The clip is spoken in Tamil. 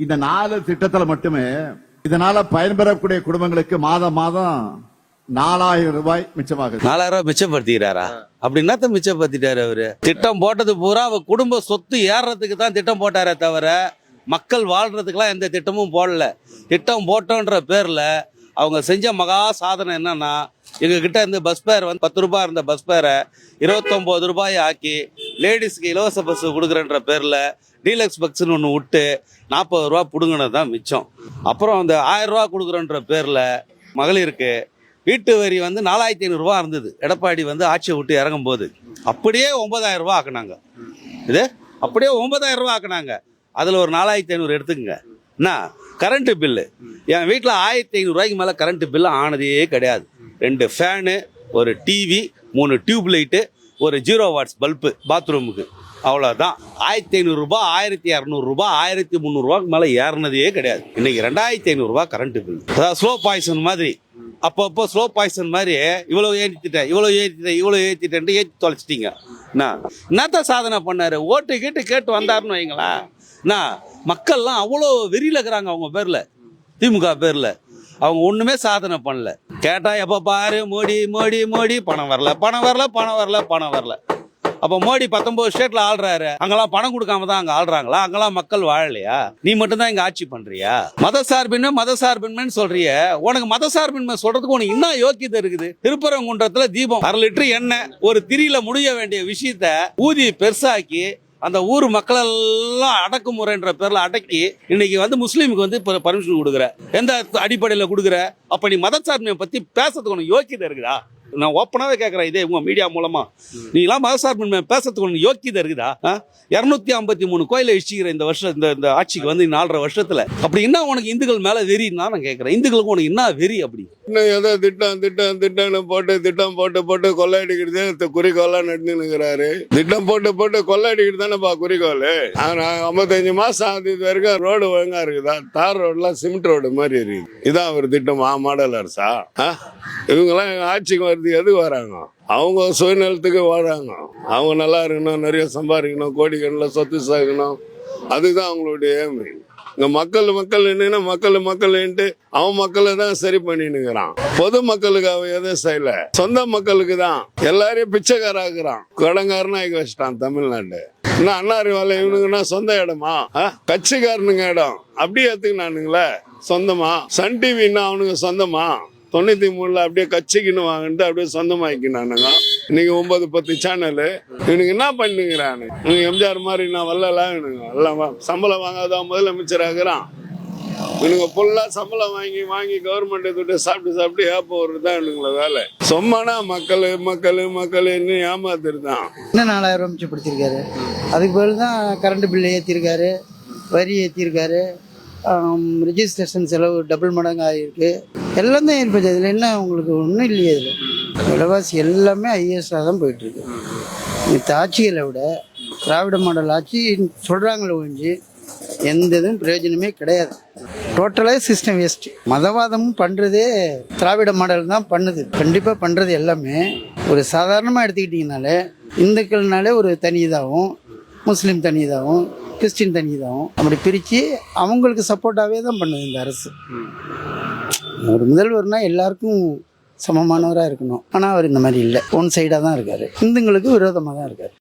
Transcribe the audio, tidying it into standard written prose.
இந்த 4 திட்டத்துல மட்டுமே இதனால பயன்பெறக்கூடிய குடும்பங்களுக்கு மாதம் 4000 ரூபாய் மிச்சமாகுது. 4000 ரூபாய் மிச்சப்படுத்திக்கிறாரா? அப்படி என்னத்த மிச்சப்படுத்திட்டாரு அவரு? திட்டம் போட்டது பூரா அவர் குடும்ப சொத்து ஏறுறதுக்கு தான் திட்டம் போட்டாரே தவிர மக்கள் வாழ்றதுக்கெல்லாம் எந்த திட்டமும் போடல. திட்டம் போட்டோன்ற பேர்ல அவங்க செஞ்ச மகா சாதனை என்னன்னா, எங்க கிட்ட இருந்து பஸ் பேர் வந்து 10 ரூபாய் இருந்த பஸ் பேரை 29 ரூபாய் ஆக்கி லேடிஸ்க்கு இலவச பஸ் கொடுக்குறன்ற பேர்ல டீலக்ஸ் பஸ்ன்னு ஒன்று விட்டு 40 ரூபா பிடுங்கினது தான் மிச்சம். அப்புறம் அந்த 1000 ரூபா கொடுக்குறன்ற பேர்ல மகளிருக்கு வீட்டு வரி வந்து 4500 ரூபா இருந்தது. எடப்பாடி வந்து ஆட்சியை விட்டு இறங்கும் போது அப்படியே 9000 ரூபா ஆக்குனாங்க. இது அப்படியே 9000 ரூபா ஆக்குனாங்க. அதில் ஒரு 4500 எடுத்துக்கங்க. என்ன கரண்ட் பில்லு, என் வீட்டில் 1500 ரூபாய்க்கு மேலே கரண்ட் பில்லு ஆனதே கிடையாது. 2 ஃபேனு, ஒரு டிவி, 3 டியூப் லைட்டு, ஒரு 0 வாட்ஸ் பல்பு பாத்ரூமுக்கு, அவ்வளோதான். 1500 ரூபாய், 1200 ரூபாய், 1300 ரூபாய்க்கு மேலே ஏறினதே கிடையாது. இன்னைக்கு 2500 ரூபாய் கரண்ட் பில். அதாவது ஸ்லோ பாய்சன் மாதிரி, அப்பப்போ ஸ்லோ பாய்சன் மாதிரி இவ்வளோ ஏற்றிட்டேன்ட்டு ஏற்றி தொலைச்சிட்டீங்க. என்னத்த சாதனை பண்ணாரு? ஓட்டு கேட்டு வந்தாருன்னு வைங்களேன். மக்கள்லாம் அவ்வளோ வெறியில் இருக்கிறாங்க அவங்க பேரில், திமுக பேரில். அவங்க ஒன்றுமே சாதனை பண்ணல. கேட்டால் எப்போ பாரு மோடி மோடி மோடி, பணம் வரல. அப்போ மோடி 19 ஸ்டேட்ல ஆள்றாரு. அங்கெல்லாம் பணம் கொடுக்காம தான் அங்கே ஆள்றாங்களா? அங்கெல்லாம் மக்கள் வாழலையா? நீ மட்டும் தான் இங்கே ஆட்சி பண்றியா? மதசார்பின்மை சொல்றிய. உனக்கு மதசார்பின்மை சொல்றதுக்கு உனக்கு இன்னும் யோக்கியதை இருக்குது? திருப்பரங்குன்றத்துல தீபம் 1/2 லிட்டர் எண்ணெய் ஒரு திரியில முடிய வேண்டிய விஷயத்த ஊதி பெருசாக்கி அந்த ஊர் மக்கள் எல்லாம் அடக்குமுறைன்ற பேர்ல அடக்கி இன்னைக்கு வந்து முஸ்லீமுக்கு வந்து பர்மிஷன் கொடுக்குற. எந்த அடிப்படையில் கொடுக்குற? அப்ப நீ மதசார்பின்மையை பத்தி பேசுறதுக்கு உனக்கு யோக்கியதை இருக்குதா? நான் ஓப்பனாவே கேட்கறேன், இதே உங்க மீடியா மூலமா. நீங்களாம் மதசார்பின்மை பேசுறதுக்கு ஒன்று யோக்கியதை இருக்குதா? 253 கோயிலை இடிச்சிக்கிற இந்த வருஷம், இந்த ஆட்சிக்கு வந்து 4.5 வருஷத்துல. அப்படி என்ன உனக்கு இந்துக்கள் மேல வெறின்னு தான் நான் கேட்கறேன். இந்துக்களுக்கு உனக்கு என்ன வெறி? அப்படி இன்னும் ஏதோ திட்டம் போட்டு கொள்ளையடிக்கிறது குறிக்கோளா நடந்துக்கிறாரு. திட்டம் போட்டு கொள்ளையடிக்கிறது தானேப்பா குறிக்கோள். 55 மாசம் ஆகுது, இது வரைக்கும் ரோடு ஒழுங்கா இருக்குதா? தார் ரோடுலாம் சிமெண்ட் ரோடு மாதிரி இருக்குது. இதான் அவர் திட்டமா? மாடல் அரசா? இவங்கெல்லாம் ஆட்சிக்கு வருது எதுக்கு வராங்க? அவங்க சுயநலத்துக்கு வராங்க. அவங்க நல்லா இருக்கணும், நிறைய சம்பாதிக்கணும், கோடிக்கணக்கில் சொத்து சேர்க்கணும். அதுதான் அவங்களுடைய ஏம். இங்க மக்கள் என்னன்னா மக்கள்ன்ட்டு அவன் மக்களை தான் சரி பண்ணினுக்கிறான். பொது மக்களுக்கு அவன் எதுவும் செய்யல. சொந்த மக்களுக்கு தான் எல்லாரையும் பிச்சைக்காராக்குறான், கடங்காரனா ஆகி வச்சிட்டான் தமிழ்நாடு. இன்னும் அண்ணாரி வேலை இவனுக்குன்னா சொந்த இடமா? கட்சிக்காரனுங்க இடம் அப்படியே ஏத்துக்கினானுங்களே சொந்தமா. சன் டிவின்னா அவனுங்க சொந்தமா? 93ல் அப்படியே கட்சிக்குன்னு வாங்கிட்டு அப்படியே சொந்தமாக்கினானுங்க. இன்னைக்கு 9-10 சேனலு. இவனுக்கு என்ன பண்ணுங்கிறானு? இவனுக்கு எம்ஜிஆர் மாதிரி நான் வரலாம். இவனுங்க எல்லாம் சம்பளம் வாங்காதான் முதலமைச்சர் ஆகுறான். இவனுங்க ஃபுல்லா சம்பளம் வாங்கி கவர்மெண்ட் கிட்ட சாப்பிட்டு ஏப்ப வருதான் இவனுங்கள வேலை. சொம்மானா மக்கள் இன்னும் ஏமாத்துருதான். இன்னும் 4000 ரூபாய் மிச்சப்படுத்திருக்காரு. அதுக்கு பதில் தான் கரண்ட் பில்லு ஏற்றிருக்காரு, வரி ஏற்றிருக்காரு, ரிஜிஸ்ட்ரேஷன் செலவு டபுள் மடங்கு ஆகிருக்கு. எல்லாம் தான் ஏற்படுது. இதில் என்ன உங்களுக்கு ஒன்றும் இல்லையே. இதில் விலைவாசி எல்லாமே ஹையஸ்டாக தான் போயிட்டுருக்கு. இந்த ஆட்சிகளை விட திராவிட மாடல் ஆட்சி சொல்கிறாங்களே ஒழிஞ்சு எந்த இதுவும் பிரயோஜனமே கிடையாது. டோட்டலாக சிஸ்டம் வேஸ்ட். மதவாதமும் பண்ணுறதே திராவிட மாடல் தான் பண்ணுது. கண்டிப்பாக பண்ணுறது எல்லாமே ஒரு சாதாரணமாக எடுத்துக்கிட்டிங்கனாலே இந்துக்கள்னாலே ஒரு தனி இதாகவும், முஸ்லீம் தனி இதாகவும், கிறிஸ்டின் தனி இதாகவும் அப்படி பிரித்து அவங்களுக்கு சப்போர்ட்டாகவே தான் பண்ணுது இந்த அரசு. ஒரு முதல்வர்னா எல்லாருக்கும் சமமானவராக இருக்கணும். ஆனால் அவர் இந்த மாதிரி இல்லை, ஒன் சைடாக தான் இருக்கார். இந்துங்களுக்கு விரோதமாக தான் இருக்கார்.